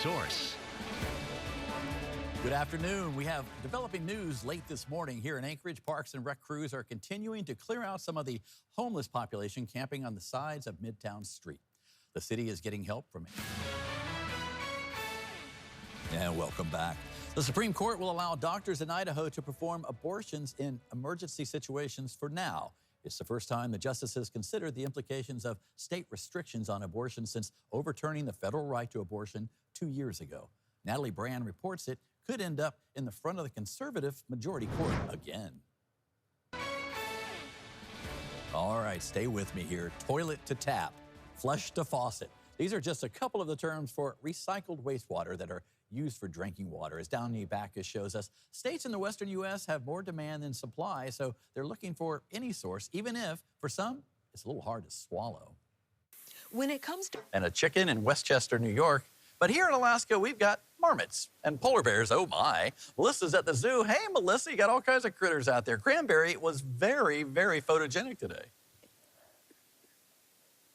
source. Good afternoon. We have developing news late this morning here in Anchorage. Parks and Rec crews are continuing to clear out some of the homeless population camping on the sides of Midtown Street. The city is getting help from it. And welcome back. The Supreme Court will allow doctors in Idaho to perform abortions in emergency situations for now. It's the first time the justices considered the implications of state restrictions on abortion since overturning the federal right to abortion 2 years ago. Natalie Brand reports it could end up in the front of the conservative majority court again. All right, stay with me here. Toilet to tap, flush to faucet. These are just a couple of the terms for recycled wastewater that are used for drinking water. As Downey Backus shows us, states in the western U.S. have more demand than supply, so they're looking for any source, even if, for some, it's a little hard to swallow. When it comes to... And a chicken in Westchester, New York. But here in Alaska, we've got marmots and polar bears. Oh, my. Melissa's at the zoo. Hey, Melissa, you got all kinds of critters out there. Cranberry was very, very photogenic today.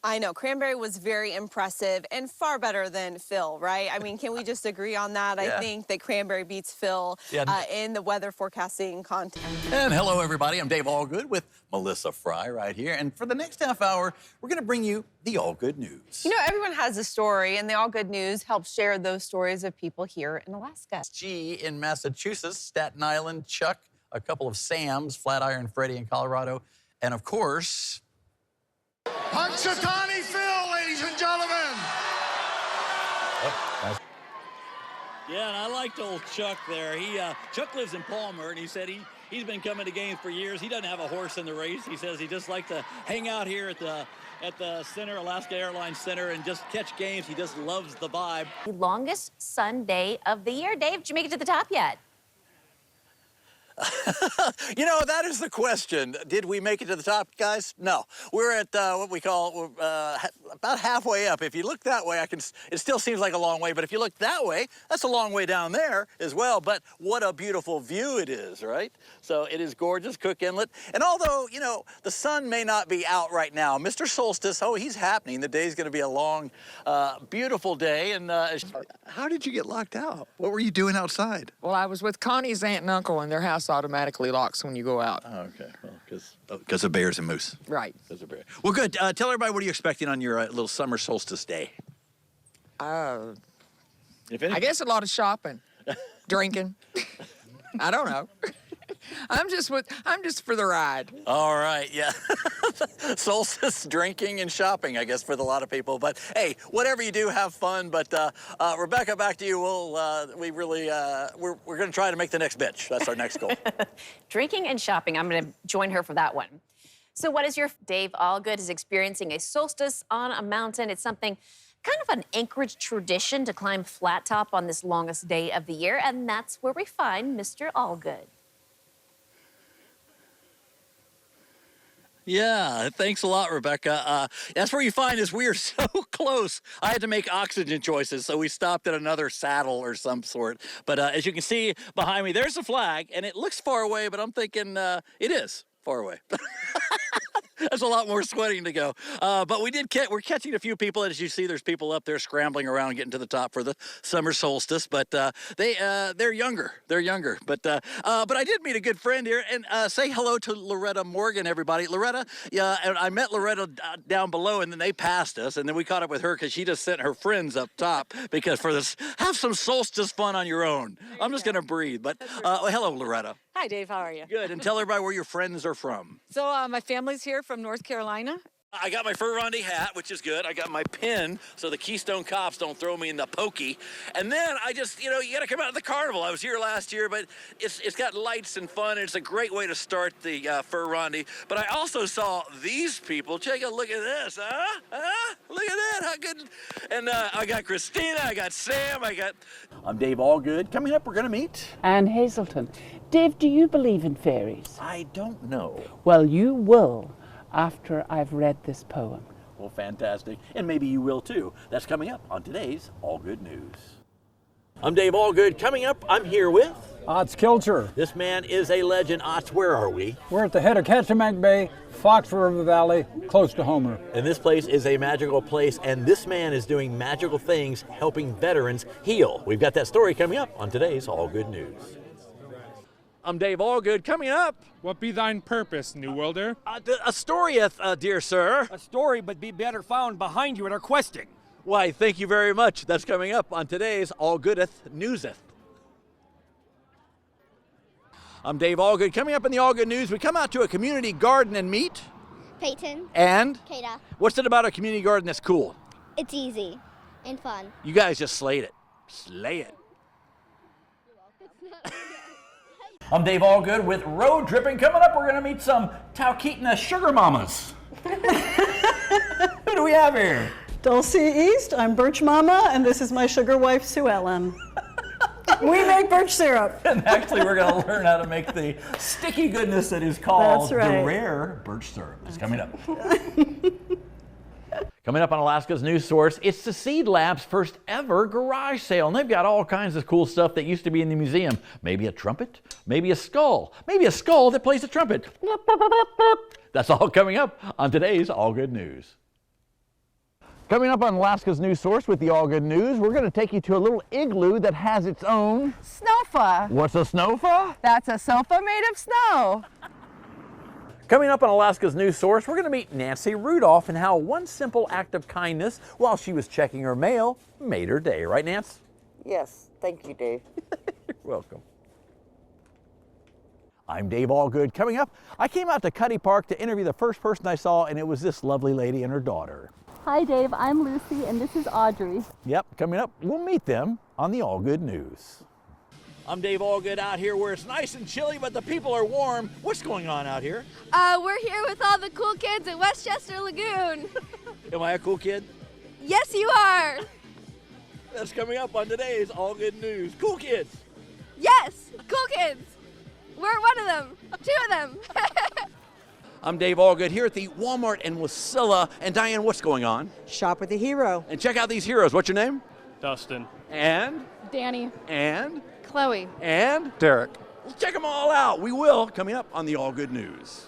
I know, Cranberry was very impressive and far better than Phil, right? I mean, can we just agree on that? Yeah. I think that Cranberry beats Phil in the weather forecasting contest. And hello, everybody. I'm Dave Allgood with Melissa Fry right here. And for the next half hour, we're going to bring you the All Good News. You know, everyone has a story, and the All Good News helps share those stories of people here in Alaska. G in Massachusetts, Staten Island, Chuck, a couple of Sams, Flatiron Freddy in Colorado, and of course... Punxsutawney Phil, ladies and gentlemen. Oh, yeah, and I liked old Chuck there. Chuck lives in Palmer, and he said he's been coming to games for years. He doesn't have a horse in the race. He says he just likes to hang out here at the center, Alaska Airlines Center, and just catch games. He just loves the vibe. The longest Sunday of the year. Dave, did you make it to the top yet? You know, that is the question. Did we make it to the top, guys? No. We're at what we call about halfway up. If you look that way, it still seems like a long way, but if you look that way, that's a long way down there as well. But what a beautiful view it is, right? So it is gorgeous, Cook Inlet. And although, you know, the sun may not be out right now, Mr. Solstice, oh, he's happening. The day's going to be a long, beautiful day. And how did you get locked out? What were you doing outside? Well, I was with Connie's aunt and uncle, and their house automatically locks when you go out. Oh, okay. Well, because of bears and moose. Right. Because of bears. Well, good. Tell everybody, what are you expecting on your little summer solstice day? I guess a lot of shopping, drinking. I don't know. I'm just for the ride. All right, yeah. Solstice, drinking, and shopping, I guess, for a lot of people. But hey, whatever you do, have fun. But Rebecca, back to you. We're going to try to make the next bitch. That's our next goal. Drinking and shopping. I'm going to join her for that one. So what is your... Dave Allgood is experiencing a solstice on a mountain. It's something kind of an Anchorage tradition to climb flat top on this longest day of the year, and that's where we find Mr. Allgood. Yeah, thanks a lot, Rebecca. That's where you find us. We are so close. I had to make oxygen choices, so we stopped at another saddle or some sort. But as you can see behind me, there's a flag, and it looks far away, but I'm thinking it is far away. That's a lot more sweating to go. But we're catching a few people. As you see, there's people up there scrambling around getting to the top for the summer solstice. But they're younger. They're younger. But I did meet a good friend here. And say hello to Loretta Morgan, everybody. Loretta, and I met Loretta down below, and then they passed us. And then we caught up with her because she just sent her friends up top because for this, have some solstice fun on your own. I'm just going to breathe. But hello, Loretta. Hi, Dave. How are you? Good. And tell everybody where your friends are from. So my family's here from North Carolina. I got my Fur Rondy hat, which is good. I got my pin so the Keystone Cops don't throw me in the pokey. And then I just, you got to come out to the carnival. I was here last year, but it's got lights and fun. And it's a great way to start the Fur Rondy. But I also saw these people. Take a look at this, huh? Look at that, how good. And I got Christina, I got Sam, I'm Dave Allgood. Coming up, we're going to meet Anne Hazelton. Dave, do you believe in fairies? I don't know. Well, you will after I've read this poem. Well, fantastic. And maybe you will too. That's coming up on today's All Good News. I'm Dave Allgood. Coming up, I'm here with Otts Kilcher. This man is a legend. Otts, where are we? We're at the head of Kachemak Bay, Fox River Valley, close to Homer. And this place is a magical place, and this man is doing magical things, helping veterans heal. We've got that story coming up on today's All Good News. I'm Dave Allgood. Coming up, What be thine purpose, New Worlder? a storyeth, dear sir. A story, but be better found behind you at our questing. Why, thank you very much. That's coming up on today's All Goodeth Newseth. I'm Dave Allgood. Coming up in the All Good News, we come out to a community garden and meet. Peyton. And? Kata. What's it about a community garden that's cool? It's easy and fun. You guys just slayed it. Slay it. I'm Dave Allgood with Road Tripping. Coming up, we're going to meet some Talkeetna sugar mamas. Who do we have here? Dulcie East, I'm Birch Mama, and this is my sugar wife, Sue Ellen. We make birch syrup. And actually, we're going to learn how to make the sticky goodness that is called That's right. the rare birch syrup. It's coming up. Coming up on Alaska's News Source, it's the Seed Lab's first ever garage sale. And they've got all kinds of cool stuff that used to be in the museum. Maybe a trumpet, maybe a skull that plays a trumpet. That's all coming up on today's All Good News. Coming up on Alaska's News Source with the All Good News, we're going to take you to a little igloo that has its own... Snowfa. What's a snowfa? That's a sofa made of snow. Coming up on Alaska's News Source, we're going to meet Nancy Rudolph and how one simple act of kindness while she was checking her mail made her day. Right, Nance? Yes. Thank you, Dave. You're welcome. I'm Dave Allgood. Coming up, I came out to Cuddy Park to interview the first person I saw, and it was this lovely lady and her daughter. Hi, Dave. I'm Lucy, and this is Audrey. Yep, coming up, we'll meet them on the All Good News. I'm Dave Allgood out here where it's nice and chilly, but the people are warm. What's going on out here? We're here with all the cool kids at Westchester Lagoon. Am I a cool kid? Yes, you are. That's coming up on today's All Good News. Cool kids. Yes, cool kids. We're one of them, two of them. I'm Dave Allgood here at the Walmart in Wasilla. And Diane, what's going on? Shop with a hero. And check out these heroes. What's your name? Dustin. And? Danny. And? Chloe. And? Derek. Let's check them all out. We will, coming up on the All Good News.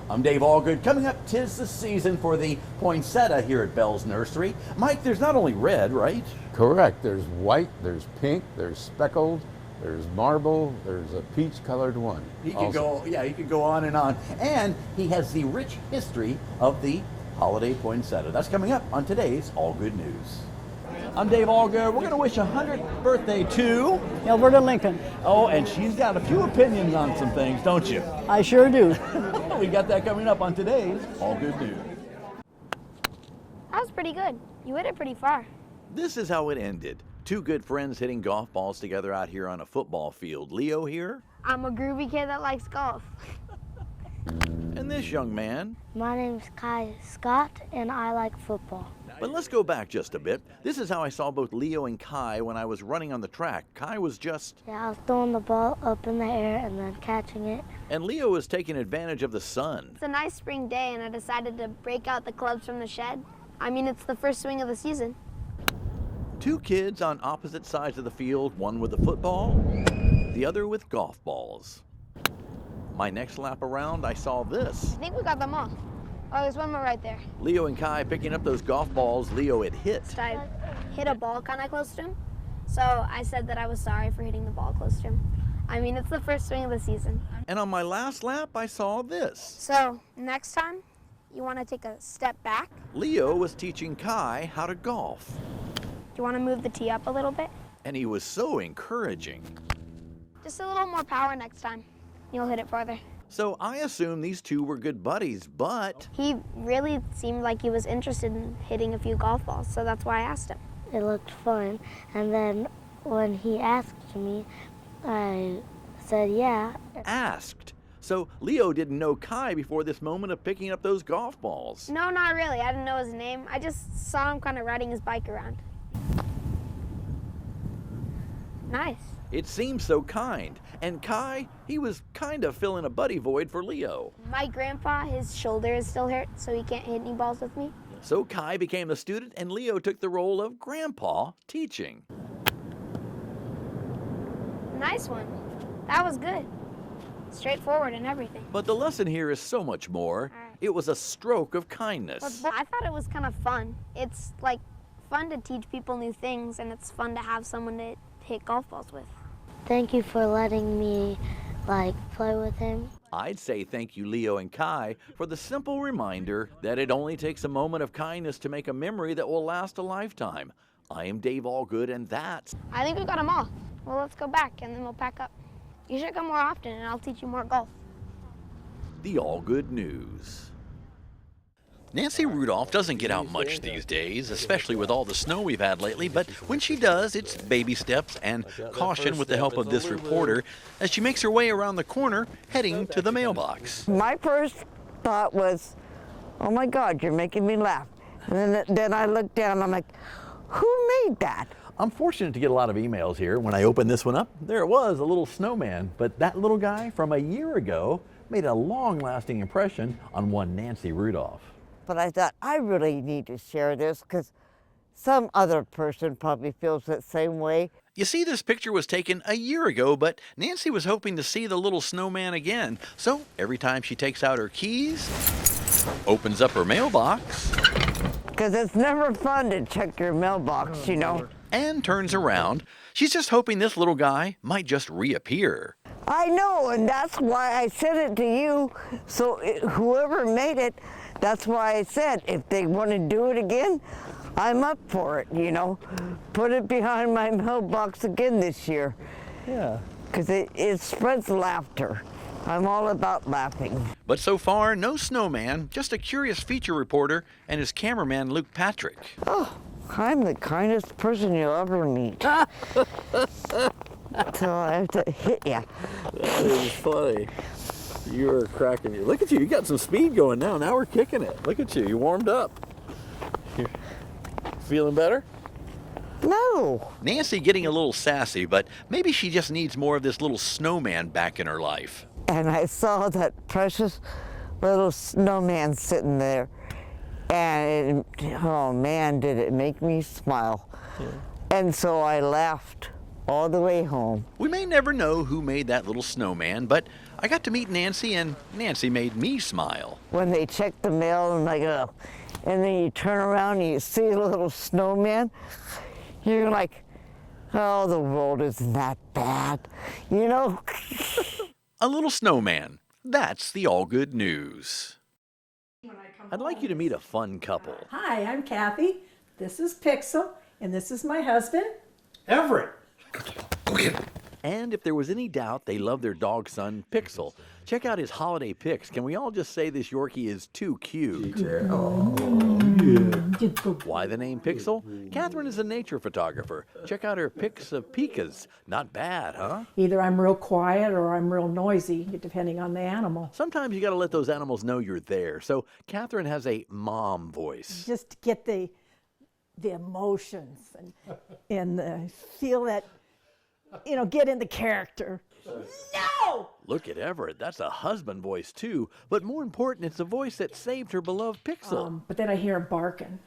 I'm Dave Allgood. Coming up, 'tis the season for the poinsettia here at Bell's Nursery. Mike, there's not only red, right? Correct. There's white, there's pink, there's speckled, there's marble, there's a peach-colored one. He could go on and on. And he has the rich history of the holiday poinsettia. That's coming up on today's All Good News. I'm Dave Allgood. We're going to wish a 100th birthday to Alberta Lincoln. Oh, and she's got a few opinions on some things, don't you? I sure do. We got that coming up on today's All Good News. That was pretty good. You hit it pretty far. This is how it ended. Two good friends hitting golf balls together out here on a football field. Leo here. I'm a groovy kid that likes golf. And this young man. My name's Kai Scott, and I like football. But let's go back just a bit. This is how I saw both Leo and Kai when I was running on the track. Kai was just... Yeah, I was throwing the ball up in the air and then catching it. And Leo was taking advantage of the sun. It's a nice spring day, and I decided to break out the clubs from the shed. I mean, it's the first swing of the season. Two kids on opposite sides of the field, one with a football, the other with golf balls. My next lap around, I saw this. I think we got them all. Oh, there's one more right there. Leo and Kai picking up those golf balls Leo had hit. I hit a ball kind of close to him, so I said that I was sorry for hitting the ball close to him. I mean, it's the first swing of the season. And on my last lap, I saw this. So, next time, you want to take a step back. Leo was teaching Kai how to golf. Do you want to move the tee up a little bit? And he was so encouraging. Just a little more power next time. You'll hit it farther. So I assumed these two were good buddies, but... He really seemed like he was interested in hitting a few golf balls, so that's why I asked him. It looked fun, and then when he asked me, I said yeah. Asked? So Leo didn't know Kai before this moment of picking up those golf balls. No, not really. I didn't know his name. I just saw him kind of riding his bike around. Nice. It seemed so kind. And Kai, he was kind of filling a buddy void for Leo. My grandpa, his shoulder is still hurt, so he can't hit any balls with me. So Kai became the student, and Leo took the role of grandpa teaching. Nice one. That was good. Straightforward and everything. But the lesson here is so much more. It was a stroke of kindness. I thought it was kind of fun. It's like fun to teach people new things, and it's fun to have someone to hit golf balls with. Thank you for letting me, play with him. I'd say thank you, Leo and Kai, for the simple reminder that it only takes a moment of kindness to make a memory that will last a lifetime. I am Dave Allgood, and that's... I think we got them all. Well, let's go back, and then we'll pack up. You should come more often, and I'll teach you more golf. the Allgood News. Nancy Rudolph doesn't get out much these days, especially with all the snow we've had lately, but when she does, it's baby steps and caution with the help of this reporter as she makes her way around the corner, heading to the mailbox. My first thought was, oh my God, you're making me laugh. And then I looked down and I'm like, who made that? I'm fortunate to get a lot of emails here. When I opened this one up, there it was, a little snowman. But that little guy from a year ago made a long-lasting impression on one Nancy Rudolph. But I thought, I really need to share this because some other person probably feels that same way. You see, this picture was taken a year ago, but Nancy was hoping to see the little snowman again. So every time she takes out her keys, opens up her mailbox, because it's never fun to check your mailbox, you know, and turns around, she's just hoping this little guy might just reappear. I know, and that's why I sent it to you. So whoever made it, that's why I said if they want to do it again, I'm up for it, you know. Put it behind my mailbox again this year. Yeah. Because it spreads laughter. I'm all about laughing. But so far, no snowman, just a curious feature reporter and his cameraman, Luke Patrick. Oh, I'm the kindest person you'll ever meet. So I have to hit you. That is funny. You're cracking you. Look at you. You got some speed going now. Now we're kicking it. Look at you. You warmed up. You're feeling better? No. Nancy getting a little sassy, but maybe she just needs more of this little snowman back in her life. And I saw that precious little snowman sitting there. And oh man, did it make me smile. Yeah. And so I laughed all the way home. We may never know who made that little snowman, but I got to meet Nancy, and Nancy made me smile. When they check the mail and like, oh, and then you turn around and you see a little snowman, you're like, oh, the world isn't that bad, you know? A little snowman. That's the Allgood News. I'd like you to meet a fun couple. Hi, I'm Kathy. This is Pixel, and this is my husband, Everett. Go get him. And if there was any doubt they love their dog son, Pixel, check out his holiday pics. Can we all just say this Yorkie is too cute? Oh, yeah. Why the name Pixel? Catherine is a nature photographer. Check out her pics of pikas. Not bad, huh? Either I'm real quiet or I'm real noisy, depending on the animal. Sometimes you got to let those animals know you're there. So Catherine has a mom voice. Just to get the emotions and feel that, you know, get in the character. No! Look at Everett. That's a husband voice, too. But more important, it's a voice that saved her beloved Pixel. But then I hear him barking,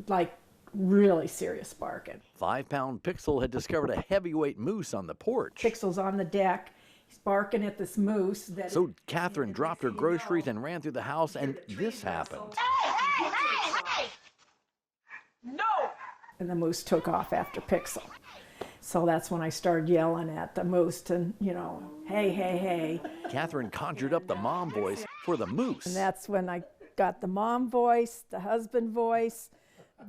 like really serious barking. 5-pound Pixel had discovered a heavyweight moose on the porch. Pixel's on the deck. He's barking at this moose. So Catherine dropped her groceries and ran through the house, and this happened. Hey! No! And the moose took off after Pixel. So that's when I started yelling at the moose to, you know, hey, hey, hey. Catherine conjured up the mom voice for the moose. And that's when I got the mom voice, the husband voice,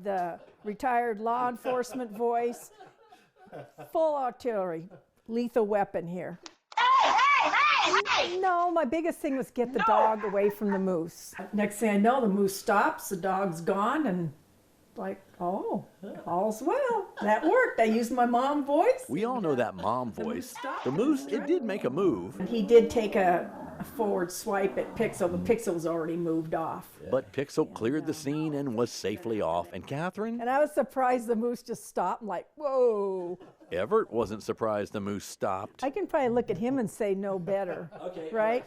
the retired law enforcement voice, full artillery, lethal weapon here. No, my biggest thing was get the dog away from the moose. Next thing I know, the moose stops, the dog's gone, and like, oh, all's well. That worked. I used my mom voice. We all know that mom voice. The moose, it did make a move. He did take a forward swipe at Pixel, but Pixel was already moved off. But Pixel cleared the scene and was safely off. And Catherine? And I was surprised the moose just stopped. I'm like, whoa. Everett wasn't surprised the moose stopped. I can probably look at him and say no better, okay, right?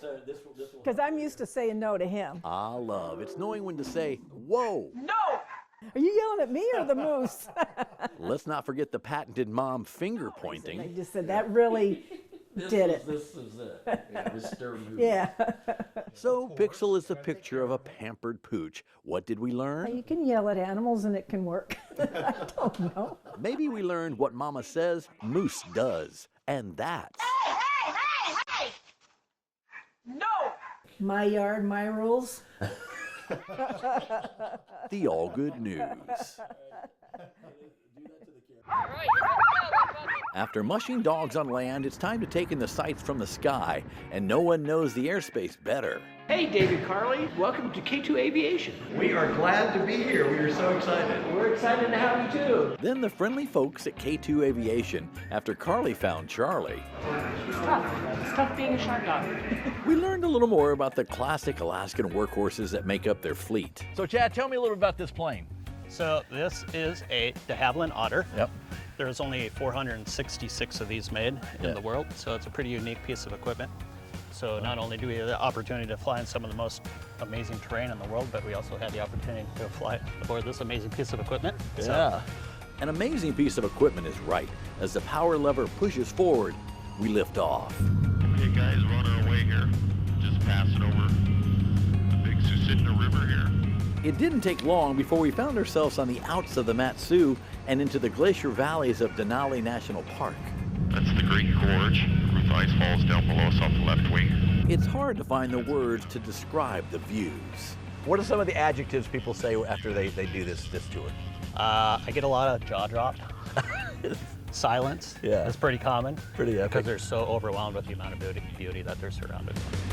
Because I'm used to saying no to him. Ah, love. It's knowing when to say, whoa. No! Are you yelling at me or the moose? Let's not forget the patented mom finger They pointing. just said that really did it. This is it. Yeah, Mr. Moose. Yeah. So Pixel is the picture of a pampered pooch. What did we learn? You can yell at animals and it can work. I don't know. Maybe we learned what Mama says Moose does, and that's No! My yard, my rules. the Allgood News. After mushing dogs on land, it's time to take in the sights from the sky, and no one knows the airspace better. Hey, David Carley, welcome to K2 Aviation. We are glad to be here. We are so excited. We're excited to have you too. Then the friendly folks at K2 Aviation, after Carly found Charlie. It's tough. It's tough being a shop dog. We learned a little more about the classic Alaskan workhorses that make up their fleet. So Chad, tell me a little about this plane. So this is a de Havilland Otter. Yep. There's only 466 of these made in the world, so it's a pretty unique piece of equipment. So not only do we have the opportunity to fly in some of the most amazing terrain in the world, but we also had the opportunity to fly aboard this amazing piece of equipment. Yeah. An amazing piece of equipment is right. As the power lever pushes forward, we lift off. Okay, guys, we're on our way here. Just passing over the big Susitna River here. It didn't take long before we found ourselves on the outs of the Mat-Su and into the glacier valleys of Denali National Park. That's the Great Gorge. Ruth Ice falls down below us off the left wing. It's hard to find the words to describe the views. What are some of the adjectives people say after they do this tour? I get a lot of jaw drop. Silence. Yeah. That's pretty common. Pretty epic. Because they're so overwhelmed with the amount of beauty that they're surrounded with.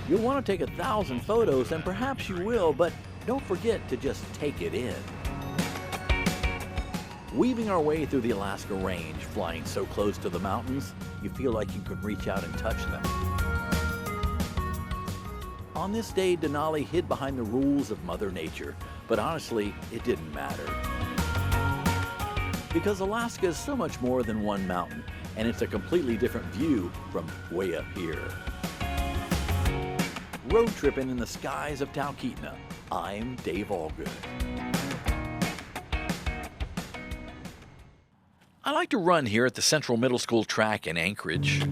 You'll want to take 1,000 photos, and perhaps you will, but don't forget to just take it in. Weaving our way through the Alaska Range, flying so close to the mountains, you feel like you can reach out and touch them. On this day, Denali hid behind the rules of Mother Nature, but honestly, it didn't matter. Because Alaska is so much more than one mountain, and it's a completely different view from way up here. Road tripping in the skies of Talkeetna, I'm Dave Allgood. I like to run here at the Central Middle School track in Anchorage.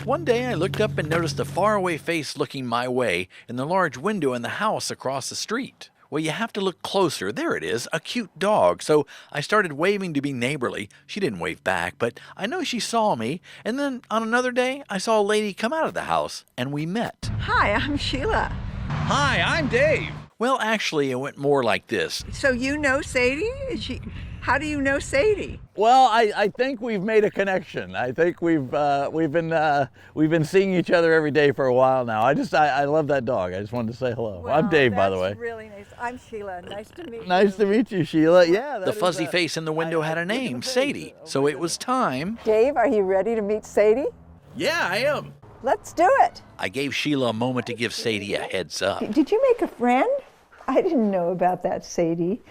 One day I looked up and noticed a faraway face looking my way in the large window in the house across the street. Well, you have to look closer. There it is, a cute dog. So I started waving to be neighborly. She didn't wave back, but I know she saw me. And then on another day, I saw a lady come out of the house, and we met. Hi, I'm Sheila. Hi, I'm Dave. Well, actually, it went more like this. So you know Sadie? How do you know Sadie? Well, I think we've made a connection. I think we've been seeing each other every day for a while now. I love that dog. I just wanted to say hello. Well, I'm Dave, by the way. That's really nice. I'm Sheila. Nice to meet you. Nice to meet you, Sheila. Yeah. The fuzzy face in the window had a name, Sadie. So it was time. Dave, are you ready to meet Sadie? Yeah, I am. Let's do it. I gave Sheila a moment to give Sadie a heads up. Did you make a friend? I didn't know about that, Sadie.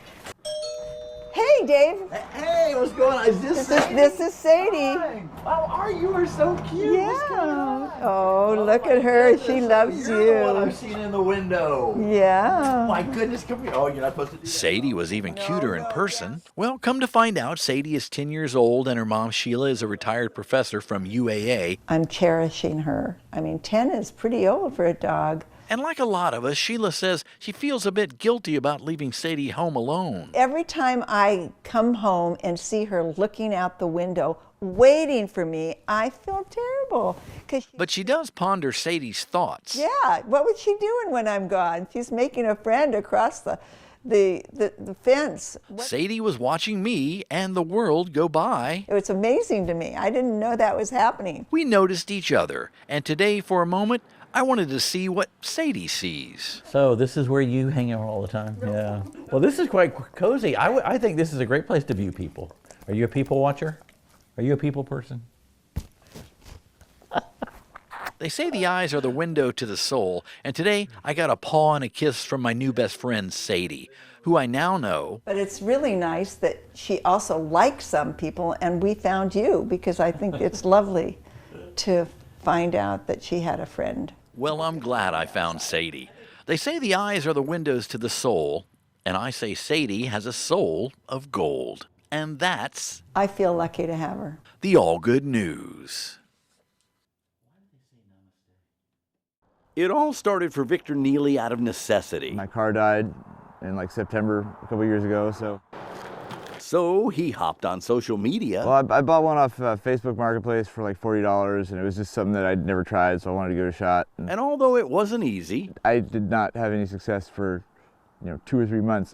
Hey, Dave. Hey, what's going on? Is this Sadie? This is Sadie. Hi. How are you? You are so cute. Yeah. What's going on? Oh, look at her. She loves You're you. the one I've seen in the window. Yeah. My goodness, come here. Oh, you're not supposed to do that. Sadie was even cuter in person. Well, come to find out, Sadie is 10 years old and her mom, Sheila, is a retired professor from UAA. I'm cherishing her. I mean, 10 is pretty old for a dog. And like a lot of us, Sheila says she feels a bit guilty about leaving Sadie home alone. Every time I come home and see her looking out the window, waiting for me, I feel terrible. But she does ponder Sadie's thoughts. Yeah, what was she doing when I'm gone? She's making a friend across the fence. Sadie was watching me and the world go by. It was amazing to me. I didn't know that was happening. We noticed each other, and today, for a moment, I wanted to see what Sadie sees. So this is where you hang out all the time? Yeah. Well, this is quite cozy. I think this is a great place to view people. Are you a people watcher? Are you a people person? They say the eyes are the window to the soul, and today I got a paw and a kiss from my new best friend, Sadie, who I now know. But it's really nice that she also likes some people, and we found you, because I think it's lovely to find out that she had a friend. Well, I'm glad I found Sadie. They say the eyes are the windows to the soul, and I say Sadie has a soul of gold. And that's I feel lucky to have her. the Allgood News. It all started for Victor Neely out of necessity. My car died in like September a couple years ago, So he hopped on social media. Well, I bought one off Facebook Marketplace for like $40, and it was just something that I'd never tried, so I wanted to give it a shot. And although it wasn't easy, I did not have any success for 2 or 3 months.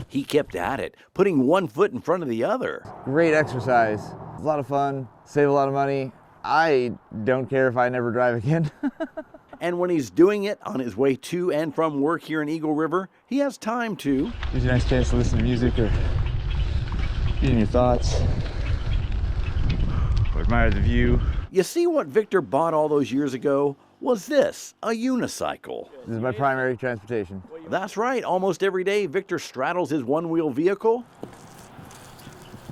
He kept at it, putting one foot in front of the other. Great exercise, a lot of fun, save a lot of money. I don't care if I never drive again. And when he's doing it on his way to and from work here in Eagle River, he has time to... Gives you a nice chance to listen to music or get in your thoughts. Or admire the view. You see, what Victor bought all those years ago was this, a unicycle. This is my primary transportation. That's right, almost every day Victor straddles his one-wheel vehicle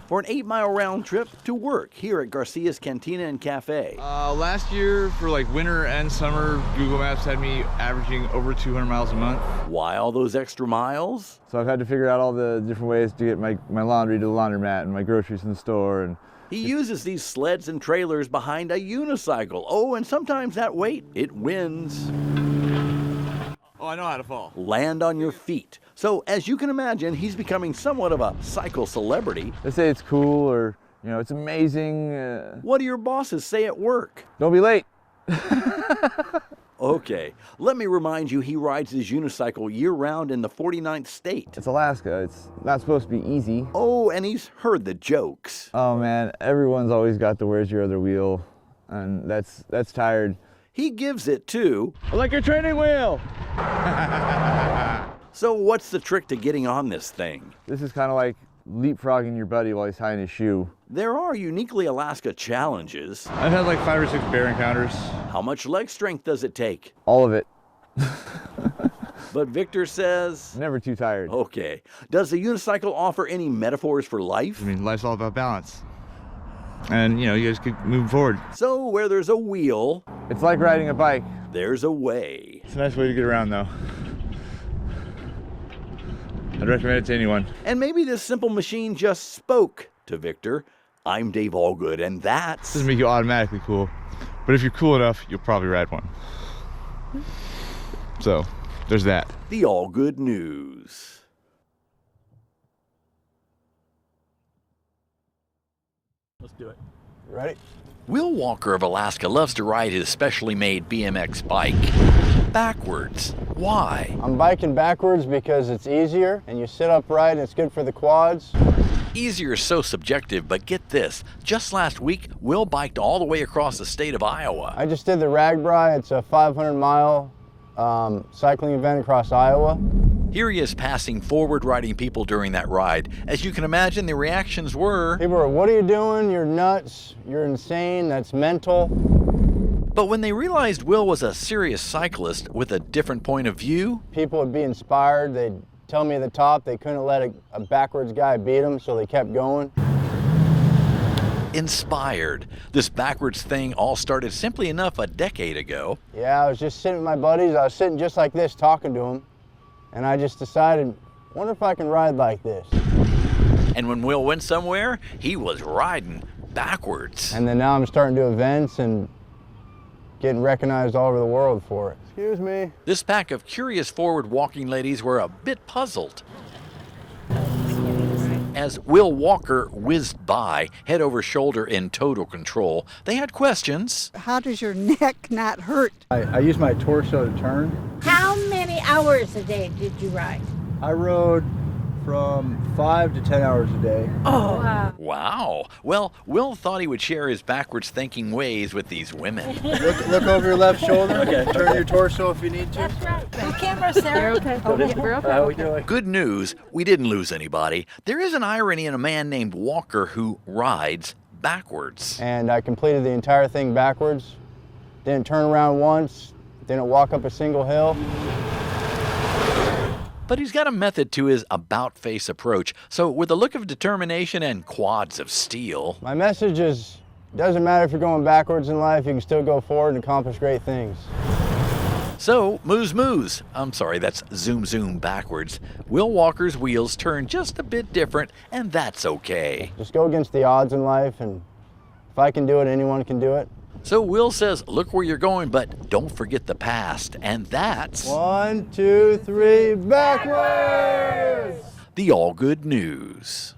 for an 8-mile round trip to work here at Garcia's Cantina and Cafe. Last year, for like winter and summer, Google Maps had me averaging over 200 miles a month. Why all those extra miles? So I've had to figure out all the different ways to get my laundry to the laundromat and my groceries from the store. And he uses these sleds and trailers behind a unicycle. Oh, and sometimes that weight, it wins. Oh, I know how to fall. Land on your feet. So, as you can imagine, he's becoming somewhat of a cycle celebrity. They say it's cool or, it's amazing. What do your bosses say at work? Don't be late. Okay, let me remind you, he rides his unicycle year-round in the 49th state. It's Alaska. It's not supposed to be easy. Oh, and he's heard the jokes. Oh, man, everyone's always got the where's your other wheel, and that's tired. He gives it too. I like your training wheel. So what's the trick to getting on this thing? This is kind of like leapfrogging your buddy while he's tying his shoe. There are uniquely Alaska challenges. I've had like 5 or 6 bear encounters. How much leg strength does it take? All of it. But Victor says... Never too tired. Okay. Does the unicycle offer any metaphors for life? I mean, life's all about balance. And, you guys keep moving forward. So where there's a wheel... It's like riding a bike. There's a way. It's a nice way to get around, though. I'd recommend it to anyone. And maybe this simple machine just spoke to Victor. I'm Dave Allgood, and that's... Doesn't make you automatically cool, but if you're cool enough, you'll probably ride one. So, there's that. The Allgood News. Let's do it. Ready? Will Walker of Alaska loves to ride his specially made BMX bike backwards. Why? I'm biking backwards because it's easier and you sit upright and it's good for the quads. Easier is so subjective, but get this. Just last week, Will biked all the way across the state of Iowa. I just did the Ragbri. It's a 500-mile cycling event across Iowa. Here he is passing forward-riding people during that ride. As you can imagine, the reactions were... People were, what are you doing? You're nuts. You're insane. That's mental. But when they realized Will was a serious cyclist with a different point of view... People would be inspired. They'd tell me at the top they couldn't let a backwards guy beat them, so they kept going. Inspired. This backwards thing all started simply enough a decade ago. Yeah, I was just sitting with my buddies. I was sitting just like this, talking to them. And I just decided, wonder if I can ride like this. And when Will went somewhere, he was riding backwards. And then now I'm starting to do events and getting recognized all over the world for it. Excuse me. This pack of curious forward-walking ladies were a bit puzzled. As Will Walker whizzed by, head over shoulder in total control, they had questions. How does your neck not hurt? I use my torso to turn. How many hours a day did you ride? I rode from 5 to 10 hours a day. Oh, wow. Wow. Well, Will thought he would share his backwards thinking ways with these women. Look over your left shoulder. Okay. Turn your torso if you need to. That's right. The camera's there. Okay. We're okay. How we doing? Good news, we didn't lose anybody. There is an irony in a man named Walker who rides backwards. And I completed the entire thing backwards. Didn't turn around once. Didn't walk up a single hill. But he's got a method to his about-face approach. So with a look of determination and quads of steel... My message is, it doesn't matter if you're going backwards in life, you can still go forward and accomplish great things. So, moose. I'm sorry, that's zoom backwards. Will Walker's wheels turn just a bit different, and that's okay. Just go against the odds in life, and if I can do it, anyone can do it. So Will says, look where you're going, but don't forget the past, and that's 1, 2, 3, backwards! the Allgood News.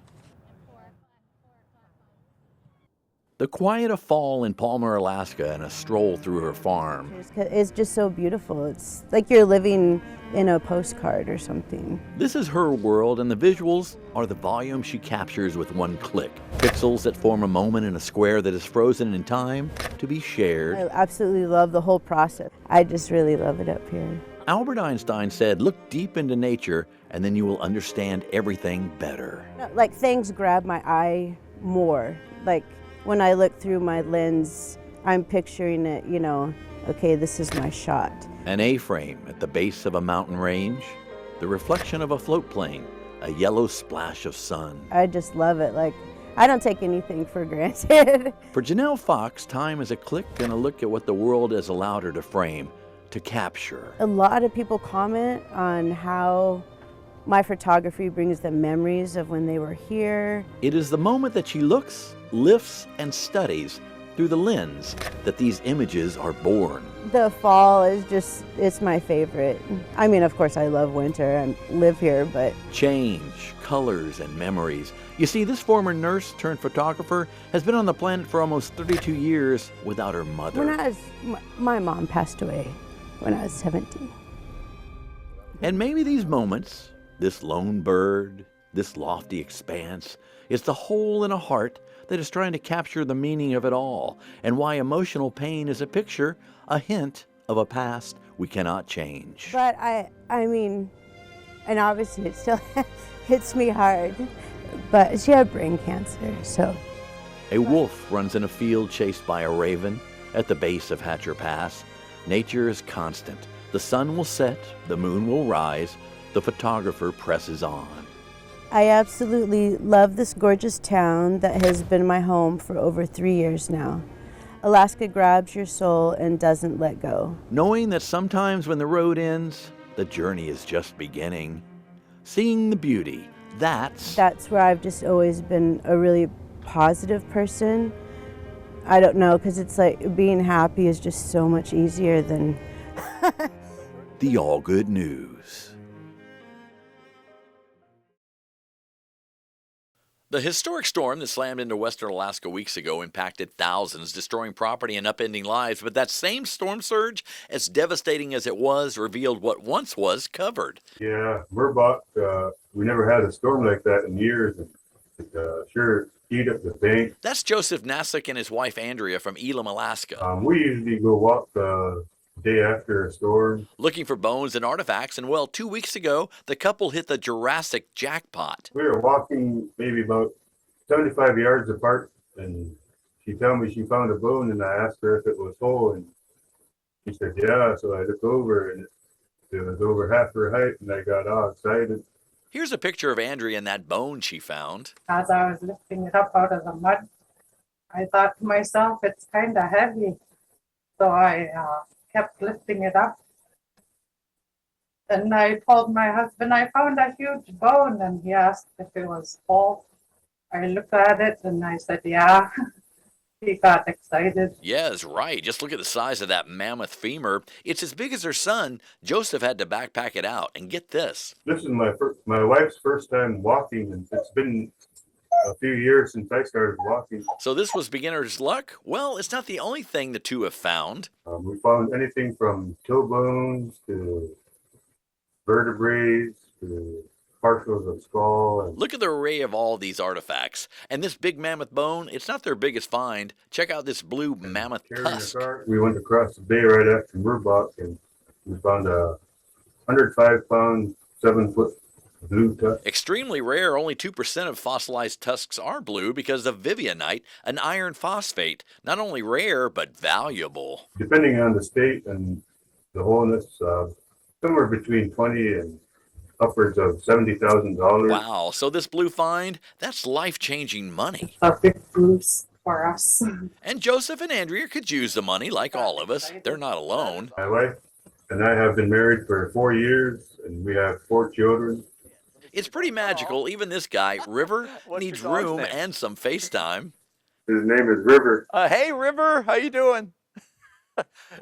The quiet of fall in Palmer, Alaska, and a stroll through her farm. It's just so beautiful. It's like you're living in a postcard or something. This is her world, and the visuals are the volume she captures with one click. Pixels that form a moment in a square that is frozen in time to be shared. I absolutely love the whole process. I just really love it up here. Albert Einstein said, look deep into nature, and then you will understand everything better. Like things grab my eye more. Like when I look through my lens, I'm picturing it, you know, okay, this is my shot. An A-frame at the base of a mountain range, the reflection of a float plane, a yellow splash of sun. I just love it. Like, I don't take anything for granted. For Janelle Fox, time is a click and a look at what the world has allowed her to frame, to capture. A lot of people comment on how my photography brings them memories of when they were here. It is the moment that she looks, lifts, and studies through the lens that these images are born. The fall is just, it's my favorite. I mean, of course I love winter and live here, but... Change, colors, and memories. You see, this former nurse turned photographer has been on the planet for almost 32 years without her mother. My mom passed away when I was 17. And maybe these moments, this lone bird, this lofty expanse, it's the hole in a heart that is trying to capture the meaning of it all, and why emotional pain is a picture, a hint of a past we cannot change. But I mean, and obviously it still hits me hard, but she had brain cancer, so. A wolf runs in a field chased by a raven at the base of Hatcher Pass. Nature is constant. The sun will set, the moon will rise, the photographer presses on. I absolutely love this gorgeous town that has been my home for over 3 years now. Alaska grabs your soul and doesn't let go. Knowing that sometimes when the road ends, the journey is just beginning. Seeing the beauty, that's where I've just always been a really positive person. I don't know, because it's like being happy is just so much easier than... the Allgood News. The historic storm that slammed into western Alaska weeks ago impacted thousands, destroying property and upending lives. But that same storm surge, as devastating as it was, revealed what once was covered. Yeah, Murbach, we never had a storm like that in years. And it sure eat up the bank. That's Joseph Nasick and his wife Andrea from Elam, Alaska. We usually go walk day after a storm, looking for bones and artifacts, and well, 2 weeks ago, the couple hit the Jurassic jackpot. We were walking maybe about 75 yards apart, and she told me she found a bone, and I asked her if it was whole, and she said, yeah, so I looked over, and it was over half her height, and I got all excited. Here's a picture of Andrea and that bone she found. As I was lifting it up out of the mud, I thought to myself, it's kind of heavy, so I kept lifting it up. And I told my husband I found a huge bone, and he asked if it was whole. I looked at it and I said, yeah. He got excited. Yes, right. Just look at the size of that mammoth femur. It's as big as her son. Joseph had to backpack it out. And get this. This is my wife's first time walking, and it's been a few years since I started walking. So this was beginner's luck? Well, it's not the only thing the two have found. We found anything from toe bones to vertebrae to partials of skull. And look at the array of all these artifacts. And this big mammoth bone, it's not their biggest find. Check out this blue mammoth tusk. We went across the bay right after Murbach, and we found a 105-pound, 7-foot blue tusk. Extremely rare. Only 2% of fossilized tusks are blue because of vivianite, an iron phosphate. Not only rare, but valuable. Depending on the state and the wholeness, somewhere between 20 and upwards of $70,000. Wow. So this blue find, that's life-changing money. A big boost for us. And Joseph and Andrea could use the money like all of us. They're not alone. My wife and I have been married for 4 years, and we have 4 children. It's pretty magical. Even this guy, River, needs room name? and some FaceTime. His name is River. Hey, River, how you doing?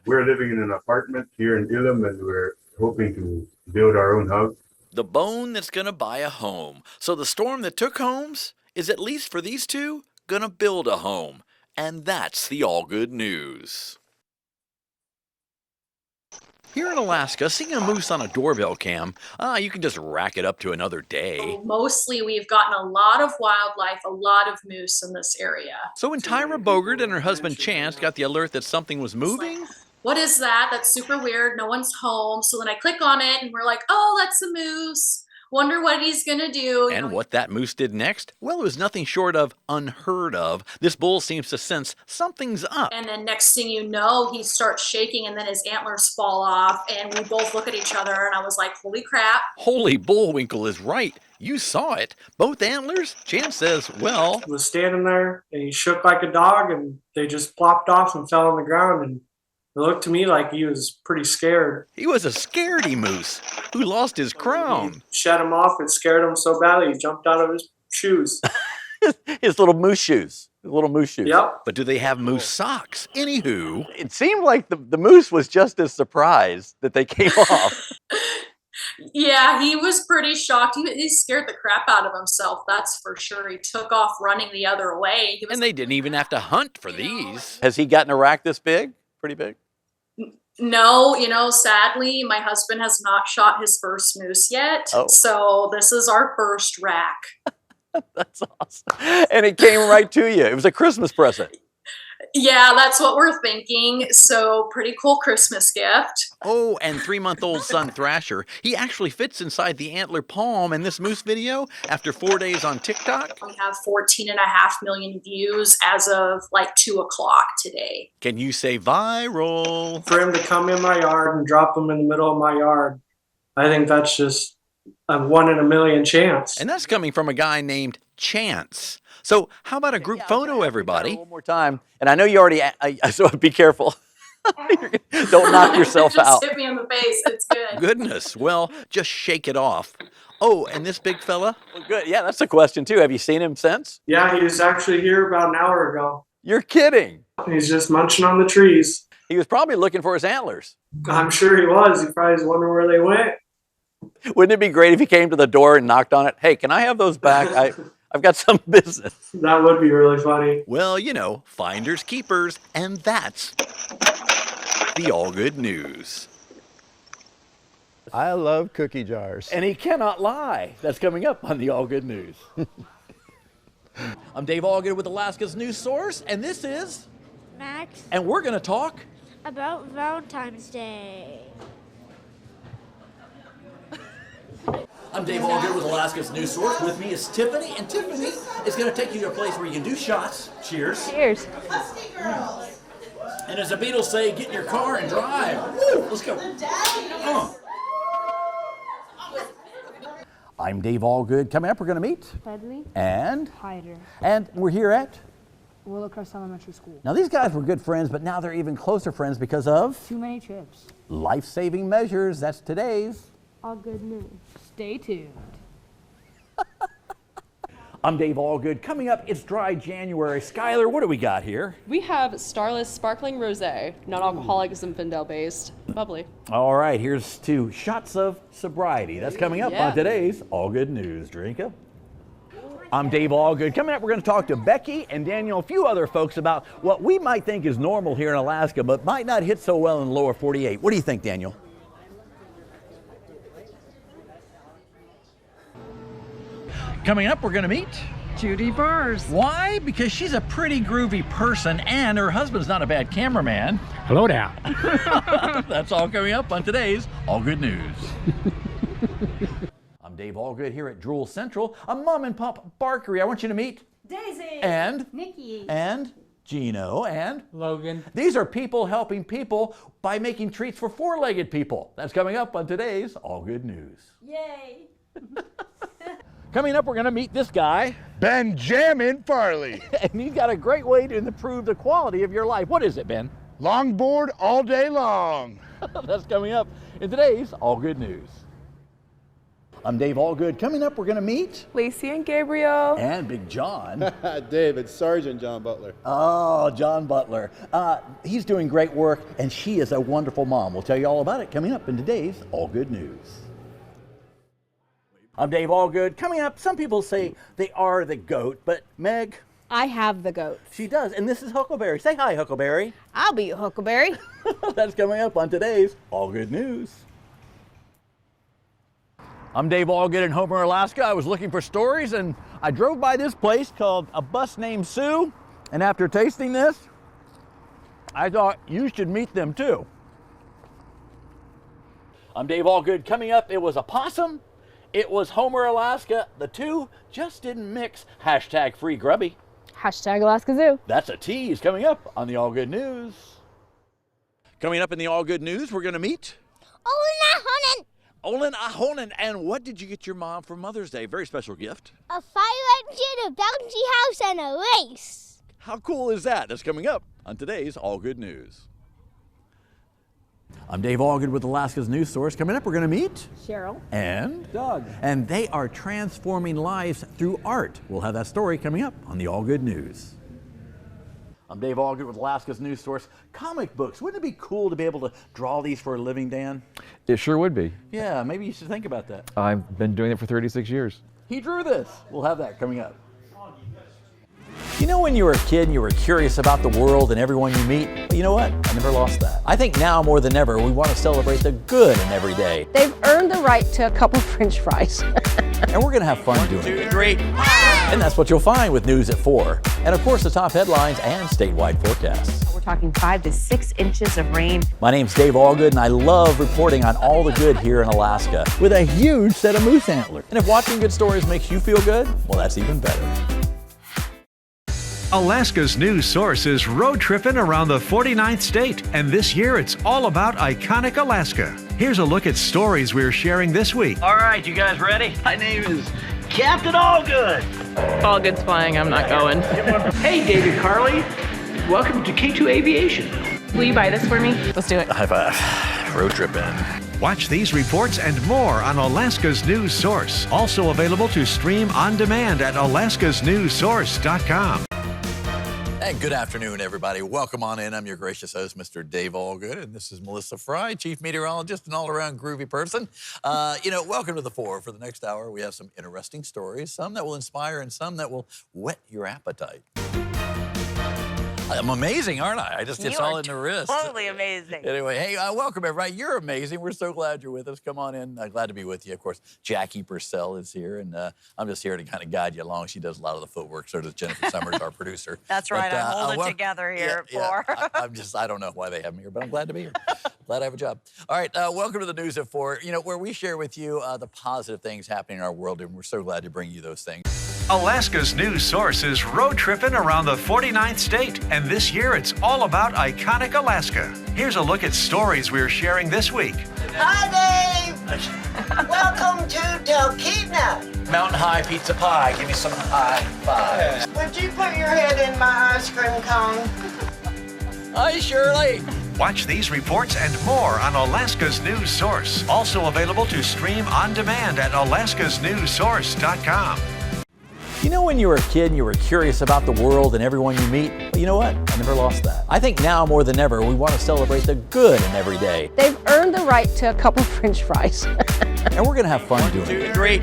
We're living in an apartment here in Elam, and we're hoping to build our own house. The bone that's gonna buy a home. So the storm that took homes is, at least for these two, gonna build a home. And that's the all good news. Here in Alaska, seeing a moose on a doorbell cam, you can just rack it up to another day. Mostly we've gotten a lot of wildlife, a lot of moose in this area. So when Tyra Bogert and her husband Chance got the alert that something was moving, What is that? That's super weird. No one's home. So then I click on it and we're like, oh, that's a moose. Wonder what he's gonna do. and what that moose did next, well, it was nothing short of unheard of. This bull seems to sense something's up. And then next thing you know, he starts shaking and then his antlers fall off. And we both look at each other and I was like, holy crap. Holy Bullwinkle is right. You saw it. Both antlers? Chance says, well, He was standing there and he shook like a dog and they just plopped off and fell on the ground, and it looked to me like he was pretty scared. he was a scaredy moose who lost his crown. Shut him off and scared him so badly he jumped out of his shoes. His little moose shoes. Little moose shoes. Yep. But do they have moose socks? Anywho, It seemed like the moose was just as surprised that they came off. Yeah, he was pretty shocked. He scared the crap out of himself, that's for sure. He took off running the other way. He was and they didn't even have to hunt for these. Has he gotten a rack this big? Pretty big? No, sadly, my husband has not shot his first moose yet. Oh. So this is our first rack. That's awesome. And it came right to you. It was a Christmas present. Yeah, that's what we're thinking. So pretty cool Christmas gift. Oh, and 3-month-old son Thrasher, he actually fits inside the antler palm in this moose video after 4 days on TikTok. We have 14.5 million views as of like 2 o'clock today. Can you say viral? For him to come in my yard and drop him in the middle of my yard, I think that's just a 1 in a million chance. And that's coming from a guy named Chance. So how about a group photo, everybody? One more time. And I know you already, so be careful. Don't knock yourself Just out. hit me in the face. It's good. Goodness, well, just shake it off. Oh, and this big fella? Well, good. Yeah, that's a question too. Have you seen him since? Yeah, he was actually here about an hour ago. You're kidding. He's just munching on the trees. He was probably looking for his antlers. I'm sure he was. He probably was wondering where they went. Wouldn't it be great if he came to the door and knocked on it? Hey, can I have those back? I've got some business. That would be really funny. Well, finders keepers, and that's the all good news. I love cookie jars. And he cannot lie. That's coming up on the all good news. I'm Dave Allgood with Alaska's news source, and this is Max, and we're going to talk about Valentine's Day. I'm Dave Allgood with Alaska's news source. With me is Tiffany, and Tiffany is going to take you to a place where you can do shots. Cheers. Cheers. And as the Beatles say, get in your car and drive. Woo, let's go. I'm Dave Allgood. Coming up, we're going to meet Ledley and Hyder, and we're here at. Willowcrest Elementary School. Now these guys were good friends, but now they're even closer friends because of Too many trips. life-saving measures. That's today's. All good news. Stay tuned. I'm Dave Allgood. Coming up, it's dry January. Skylar, what do we got here? We have Starless Sparkling Rosé, non-alcoholic, Zinfandel-based, bubbly. All right, here's 2 shots of sobriety. That's coming up on today's All Good News. Drink up. I'm Dave Allgood. Coming up, we're going to talk to Becky and Daniel, a few other folks about what we might think is normal here in Alaska, but might not hit so well in the lower 48. What do you think, Daniel? Coming up, we're going to meet Judy Bars. Why? Because she's a pretty groovy person and her husband's not a bad cameraman. Hello there. That's all coming up on today's All Good News. I'm Dave Allgood here at Drool Central, a mom and pop barkery. I want you to meet Daisy. And Nikki. And Gino and Logan. These are people helping people by making treats for 4-legged people. That's coming up on today's All Good News. Yay. Coming up, we're going to meet this guy, Benjamin Farley. and he's got a great way to improve the quality of your life. What is it, Ben? Longboard all day long. That's coming up in today's All Good News. I'm Dave Allgood. Coming up, we're going to meet Lacey and Gabriel. And Big John. Dave, it's Sergeant John Butler. Oh, John Butler. He's doing great work, and she is a wonderful mom. We'll tell you all about it coming up in today's All Good News. I'm Dave Allgood. Coming up, some people say they are the goat, but Meg? I have the goat. She does, and this is Huckleberry. Say hi, Huckleberry. I'll be Huckleberry. That's coming up on today's All Good News. I'm Dave Allgood in Homer, Alaska. I was looking for stories, and I drove by this place called A Bus Named Sue, and after tasting this, I thought you should meet them too. I'm Dave Allgood. Coming up, it was a possum, it was Homer, Alaska. The two just didn't mix. Hashtag free grubby. Hashtag Alaska Zoo. That's a tease coming up on the All Good News. Coming up in the All Good News, we're going to meet Olin Ahonen. And what did you get your mom for Mother's Day? Very special gift. A fire engine, a bouncy house, and a race. How cool is that? That's coming up on today's All Good News. I'm Dave Allgood with Alaska's News Source. Coming up, we're going to meet Cheryl and Doug. And they are transforming lives through art. We'll have that story coming up on the All Good News. I'm Dave Allgood with Alaska's News Source. Comic books. Wouldn't it be cool to be able to draw these for a living, Dan? It sure would be. Yeah, maybe you should think about that. I've been doing it for 36 years. He drew this. We'll have that coming up. You know, when you were a kid and you were curious about the world and everyone you meet? Well, you know what? I never lost that. I think now more than ever, we want to celebrate the good in every day. They've earned the right to a couple French fries. And we're going to have fun doing it. 1, 2, 3. And that's what you'll find with News at 4. And of course, the top headlines and statewide forecasts. We're talking 5 to 6 inches of rain. My name's Dave Allgood, and I love reporting on all the good here in Alaska with a huge set of moose antlers. And if watching good stories makes you feel good, well, that's even better. Alaska's News Source is road tripping around the 49th state, and this year it's all about iconic Alaska. Here's a look at stories we're sharing this week. All right, you guys ready? My name is Captain Allgood. Allgood's flying, I'm not going. Hey, David Carley. Welcome to K2 Aviation. Will you buy this for me? Let's do it. High five. Road tripping. Watch these reports and more on Alaska's News Source. Also available to stream on demand at alaskasnewssource.com. And good afternoon, everybody. Welcome on in. I'm your gracious host, Mr. Dave Allgood, and this is Melissa Fry, chief meteorologist and all-around groovy person. Welcome to the 4. For the next hour, we have some interesting stories, some that will inspire and some that will whet your appetite. I'm amazing, aren't I? I just it's all in the wrist. Totally amazing. Anyway, hey, welcome everybody. You're amazing. We're so glad you're with us. Come on in. Glad to be with you. Of course, Jackie Purcell is here, and I'm just here to kind of guide you along. She does a lot of the footwork. So does Jennifer Summers, our producer. That's right. I'm holding together here at 4. I don't know why they have me here, but I'm glad to be here. Glad I have a job. All right, welcome to the News at 4. You know, where we share with you the positive things happening in our world, and we're so glad to bring you those things. Alaska's News Source is road tripping around the 49th state, and this year it's all about iconic Alaska. Here's a look at stories we're sharing this week. Hi, Dave. Welcome to Delkina. Mountain High Pizza Pie. Give me some high fives. Would you put your head in my ice cream cone? Hi, Shirley. Watch these reports and more on Alaska's News Source. Also available to stream on demand at alaskasnewssource.com. You know, when you were a kid and you were curious about the world and everyone you meet? Well, you know what? I never lost that. I think now more than ever, we want to celebrate the good in every day. They've earned the right to a couple French fries. And we're going to have fun doing it. 1, 2, 3.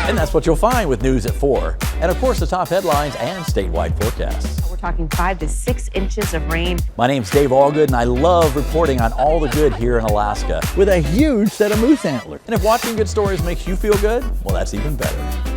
And that's what you'll find with News at 4. And of course, the top headlines and statewide forecasts. We're talking 5 to 6 inches of rain. My name's Dave Allgood, and I love reporting on all the good here in Alaska with a huge set of moose antlers. And if watching good stories makes you feel good, well, that's even better.